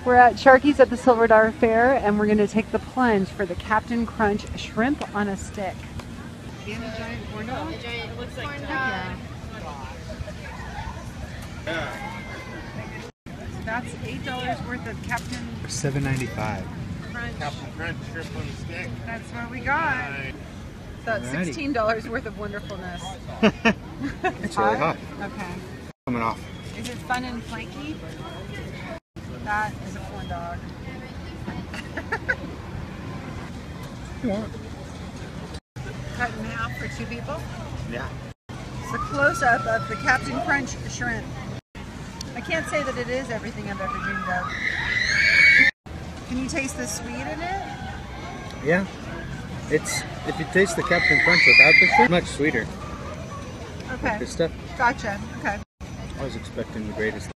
We're at Sharkies at the Silver Dollar Fair, and we're going to take the plunge for the Captain Crunch shrimp on a stick. And a giant corn dog? A giant looks like Yeah. So that's $8 worth of Captain $7.95. Crunch. Captain Crunch shrimp on the stick. That's what we got. So that's $16 worth of wonderfulness. It's really hot. Okay. Coming off. Is it fun and flaky? That is a corn dog. You want? Cut in half for 2 people. Yeah. It's a close-up of the Captain Crunch shrimp. I can't say that it is everything I've ever dreamed of. Can you taste the sweet in it? Yeah. It's, if you taste the Captain Crunch without the shrimp, much sweeter. Okay. Good stuff. Gotcha. Okay. I was expecting the greatest.